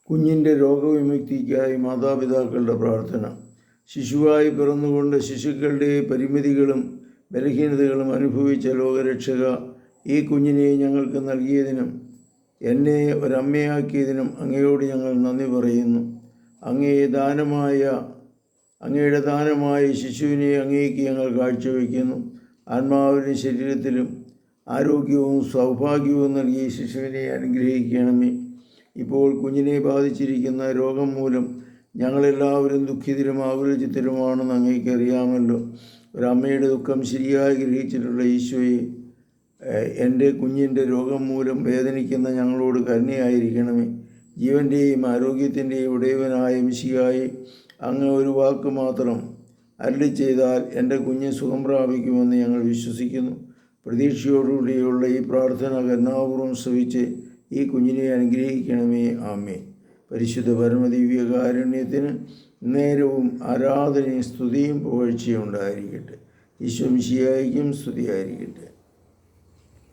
കുഞ്ഞിൻ്റെ രോഗവിമുക്തിക്കായി മാതാപിതാക്കളുടെ പ്രാർത്ഥന. ശിശുവായി പിറന്നുകൊണ്ട് ശിശുക്കളുടെ പരിമിതികളും ബലഹീനതകളും അനുഭവിച്ച ലോകരക്ഷക, ഈ കുഞ്ഞിനെ ഞങ്ങൾക്ക് നൽകിയതിനും എന്നെ ഒരമ്മയാക്കിയതിനും അങ്ങയോട് ഞങ്ങൾ നന്ദി പറയുന്നു. അങ്ങയുടെ ദാനമായ ശിശുവിനെ അങ്ങേക്ക് ഞങ്ങൾ കാഴ്ചവെക്കുന്നു. ആത്മാവിനും ശരീരത്തിലും ആരോഗ്യവും സൗഭാഗ്യവും നൽകി ശിശുവിനെ അനുഗ്രഹിക്കണമേ. ഇപ്പോൾ കുഞ്ഞിനെ ബാധിച്ചിരിക്കുന്ന രോഗം മൂലം ഞങ്ങളെല്ലാവരും ദുഃഖിതരും ആകുലചിത്തരുമാണെന്ന് അങ്ങേക്ക് അറിയാമല്ലോ. ഒരമ്മയുടെ ദുഃഖം ശരിയായി ഗ്രഹിച്ചിട്ടുള്ള ഈശോയെ, എൻ്റെ കുഞ്ഞിൻ്റെ രോഗം മൂലം വേദനിക്കുന്ന ഞങ്ങളോട് കരുണയായിരിക്കണമേ. ജീവൻ്റെയും ആരോഗ്യത്തിൻ്റെയും ഉടയവനായ മിശിഹായെ, അങ്ങ് ഒരു വാക്ക് മാത്രം അരുളി ചെയ്താൽ എൻ്റെ കുഞ്ഞ് സുഖം പ്രാപിക്കുമെന്ന് ഞങ്ങൾ വിശ്വസിക്കുന്നു. പ്രതീക്ഷയോടുകൂടിയുള്ള ഈ പ്രാർത്ഥന കരുണാപൂർവ്വം ശ്രവിച്ച് ഈ കുഞ്ഞിനെ അനുഗ്രഹിക്കണമേ. ആമേൻ. പരിശുദ്ധ പരമദിവ്യകാരുണ്യത്തിന് നേരവും ആരാധനയും സ്തുതിയും പുകഴ്ചയും ഉണ്ടായിരിക്കട്ടെ. ഈശോ മിശിഹായ്ക്കും സ്തുതിയായിരിക്കട്ടെ.